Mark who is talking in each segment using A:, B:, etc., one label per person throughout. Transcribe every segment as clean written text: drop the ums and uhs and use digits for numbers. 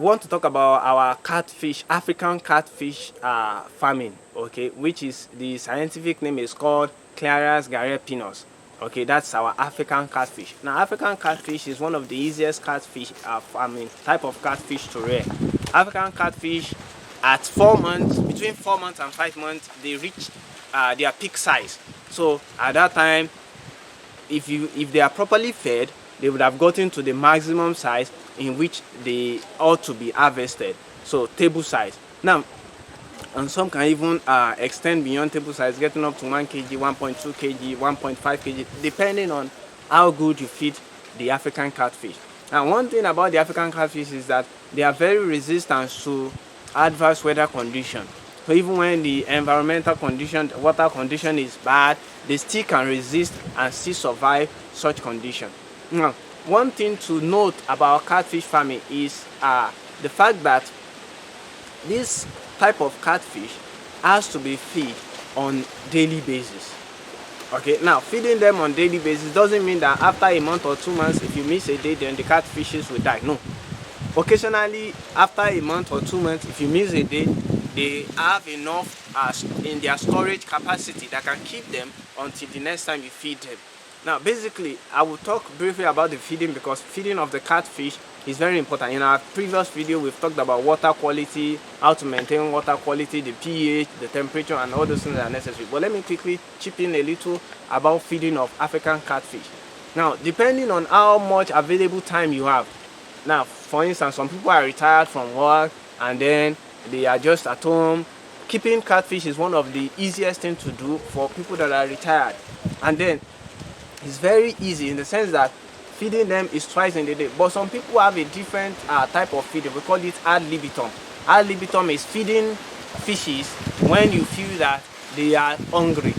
A: we want to talk about our catfish, African catfish farming, okay, which is the scientific name is called Clarias garepinus. Okay, that's our African catfish. Now, African catfish is one of the easiest catfish farming type of catfish to rear. African catfish at 4 months, between 4 months and 5 months, they reach their peak size. So at that time, if they are properly fed, they would have gotten to the maximum size in which they ought to be harvested, so table size. Now, and some can even extend beyond table size, getting up to 1 kg, 1.2 kg, 1.5 kg, depending on how good you feed the African catfish. And one thing about the African catfish is that they are very resistant to adverse weather conditions. So even when the environmental condition, the water condition is bad, they still can resist and still survive such conditions. Now, one thing to note about catfish farming is the fact that this type of catfish has to be fed on daily basis. Okay, now feeding them on daily basis doesn't mean that after a month or 2 months, if you miss a day, then the catfishes will die. No. Occasionally, after a month or 2 months, if you miss a day, they have enough in their storage capacity that can keep them until the next time you feed them. Now, basically, I will talk briefly about the feeding because feeding of the catfish is very important. In our previous video, we've talked about water quality, how to maintain water quality, the pH, the temperature, and all those things that are necessary. But let me quickly chip in a little about feeding of African catfish. Now, depending on how much available time you have. Now, for instance, some people are retired from work and then they are just at home. Keeping catfish is one of the easiest things to do for people that are retired. And then it's very easy in the sense that feeding them is twice in the day. But some people have a different type of feeding. We call it ad libitum. Ad libitum is feeding fishes when you feel that they are hungry,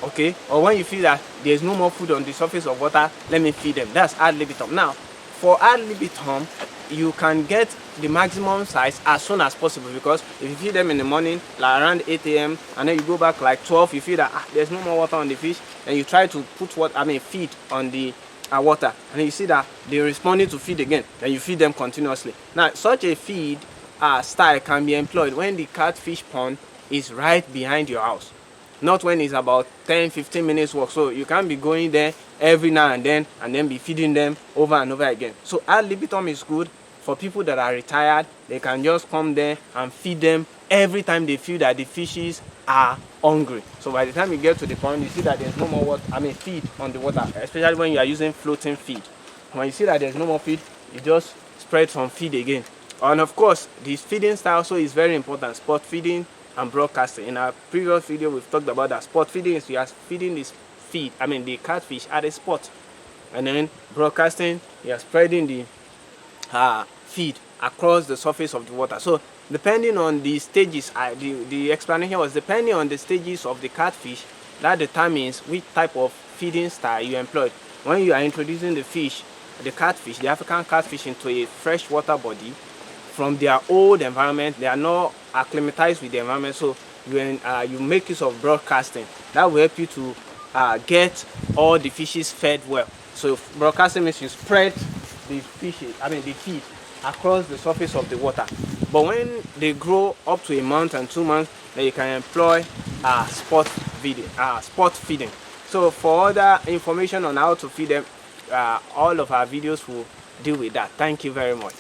A: okay, or when you feel that there's no more food on the surface of water, let me feed them. That's ad libitum. Now, for ad libitum, you can get the maximum size as soon as possible, because if you feed them in the morning like around 8 a.m. and then you go back like 12, you feel that there's no more water on the fish, and you try to put feed on the water, and you see that they're responding to feed again, then you feed them continuously. Now, such a feed style can be employed when the catfish pond is right behind your house, not when it's about 10-15 minutes walk. So you can't be going there every now and then be feeding them over and over again. So ad libitum is good for people that are retired. They can just come there and feed them every time they feel that the fishes are hungry. So by the time you get to the pond, you see that there's no more water, feed on the water, especially when you are using floating feed. When you see that there's no more feed, you just spread some feed again. And of course, this feeding style also is very important: spot feeding and broadcasting. In our previous video, we've talked about that. Spot feeding is you are feeding this the catfish at a spot, and then broadcasting, you are spreading the feed across the surface of the water. So depending on the stages, the explanation was depending on the stages of the catfish, that determines which type of feeding style you employ. When you are introducing the catfish, the African catfish, into a freshwater body from their old environment, they are not acclimatized with the environment. So you make use of broadcasting. That will help you to get all the fishes fed well. So broadcasting means you spread the feed across the surface of the water. But when they grow up to a month and 2 months, then you can employ spot feeding. So for other information on how to feed them, all of our videos will deal with that. Thank you very much.